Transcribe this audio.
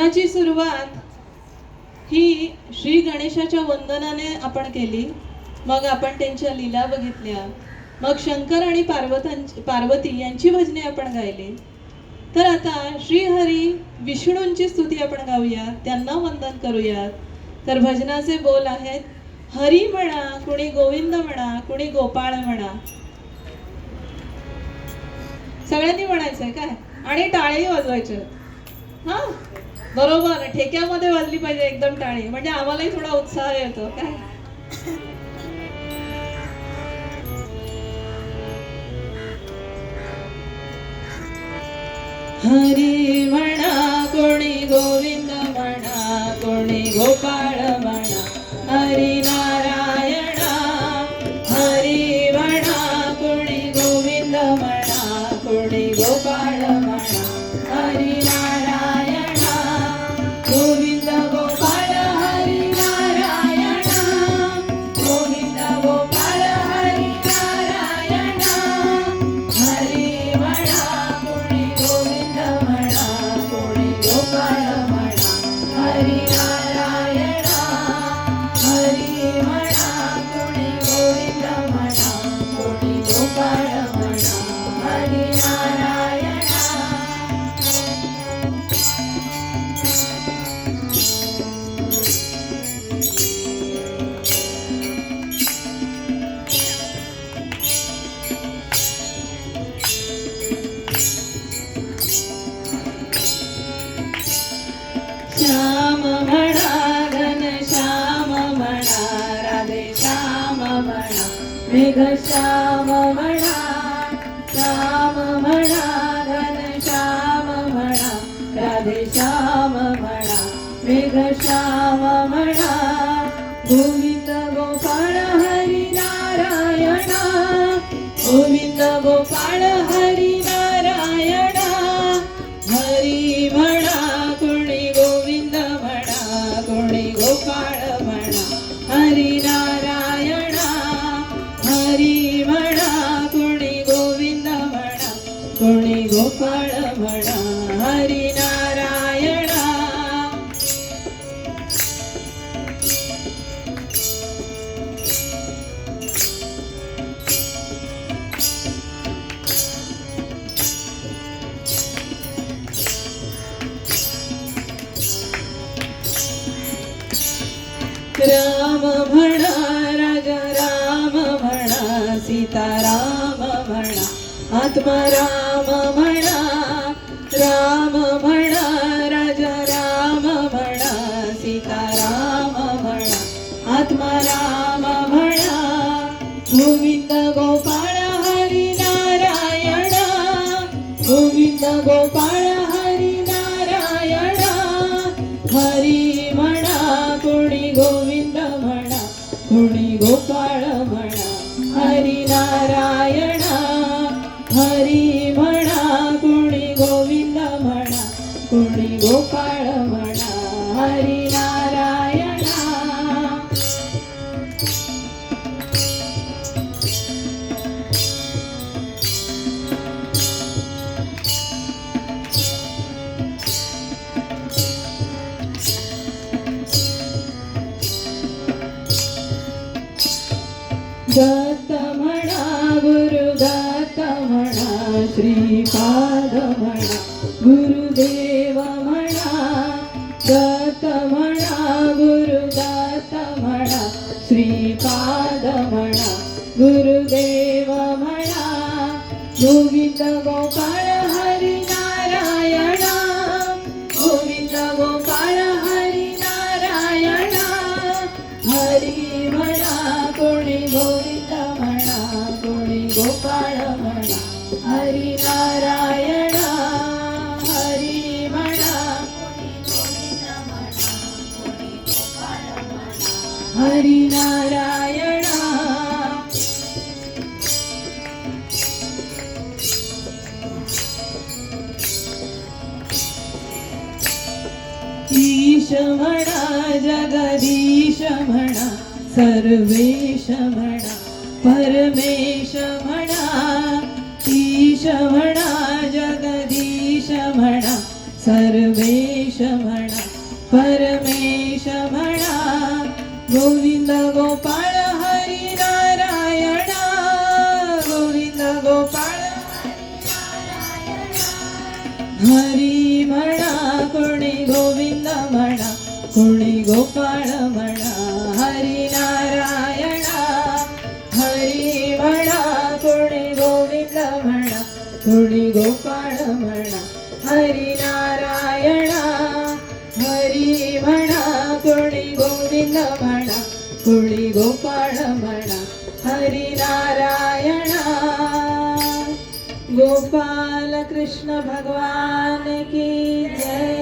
भजनाची सुरुवात ही श्री गणेशाच्या वंदनाने आपण केली. मग आपण त्यांच्या लीला बघितल्या. मग शंकर आणि पार्वती यांची भजने आपण गायली. तर आता श्रीहरी विष्णूंची स्तुती आपण गाऊया, त्यांना वंदन करूयात. तर भजनाचे बोल आहेत, हरी म्हणा, कुणी गोविंद म्हणा, कुणी गोपाळ म्हणा. सगळ्यांनी म्हणायचंय काय, आणि टाळी वाजवायचे. हा बरोबर, ठेक्यामध्ये वाजली पाहिजे एकदम टाळी, म्हणजे आम्हालाही थोडा उत्साह येतो काय. हरी म्हणा, कोणी गोविंद म्हणा, कोणी गोपाळ म्हणा, हरी नारायणा. हरी म्हणा, कोणी गोविंद म्हणा, कोणी गोपाळ म्हणा, हरी नारायणा. गोविंद गोपाळ हरी नारायणा, गोविंद गोपाळ हरी नारायणा. हरी म्हणा, कोणी गोविंद म्हणा, कोणी गोपाळ म्हणा, हरी नारायणा. हरी म्हणा, कोणी गोविंद म्हणा, कोणी गोपाळ म्हणा, हरी नारायणा. श्याम म्हणा, घन श्याम म्हणा, राधे श्याम म्हणा, मेघ श्याम म्हणा. श्याम म्हणा, घन श्याम म्हणा, राधे श्याम म्हणा, मेघ श्याम म्हणा. गोविंद गोपाळ हरी नारायणा, गोविंद गोपाळ हरी नारायणा. हरी म्हणा, कोणी गोविंद म्हणा, कोणी गोपाळ म्हणा, हरी नारायणा. हरी म्हणा, कोणी गोविंद म्हणा, कोणी गोपाळ म्हणा, हरी नारायणा. राम म्हणा, राजा राम म्हणा, सीताराम म्हणा, आत्माराम म्हणा. राम म्हणा, राजा राम म्हणा, सीताराम म्हणा, आत्माराम म्हणा. गोविंद गोपाळ हरी नारायणा, गोविंद गोपाळ हरी नारायणा. हरी म्हणा, कोणी गोविंद म्हणा, कोणी गोपाळ म्हणा, हरी नारायणा. हरी म्हणा, कोणी गोविंद म्हणा, कोणी गोपाळ म्हणा, हरी नारायणा. दत्त म्हणा, गुरुदत्त म्हणा, श्रीपाद म्हणा, गुरुदेव म्हणा. दत्त म्हणा, गुरुदत्त म्हणा, श्रीपाद म्हणा, गुरुदेव म्हणा. गोविंद गोपाळ हरी नारायणा, गोविंद गोपाळ हरी नारायणा. हरी म्हणा, कोणी गोविंद म्हणा, कोणी गोपाळ म्हणा, हरी नारायणा. हरी म्हणा, कोणी गोविंद म्हणा, कोणी गोपाळ म्हणा, हरी नारायणा. ईश म्हणा, जगदीश म्हणा, सर्वेश म्हणा, परमेश म्हणा. ईश म्हणा, जगदीश म्हणा, सर्वेश म्हणा परमेश म्हणा गोविंद गोपाळ हरी नारायणा गोविंद गोपाळ हरी म्हणा कोणी गोविंद म्हणा कोणी गोपाळ म्हणा हरी नारायणा हरी म्हणा कोणी गोविंद म्हणा कोणी गोपाळ म्हणा हरी नारायणा हरी म्हणा कोणी गोविंद म्हणा कोणी गोपाळ म्हणा हरी नारायणा गोपाल कृष्ण भगवान की जय।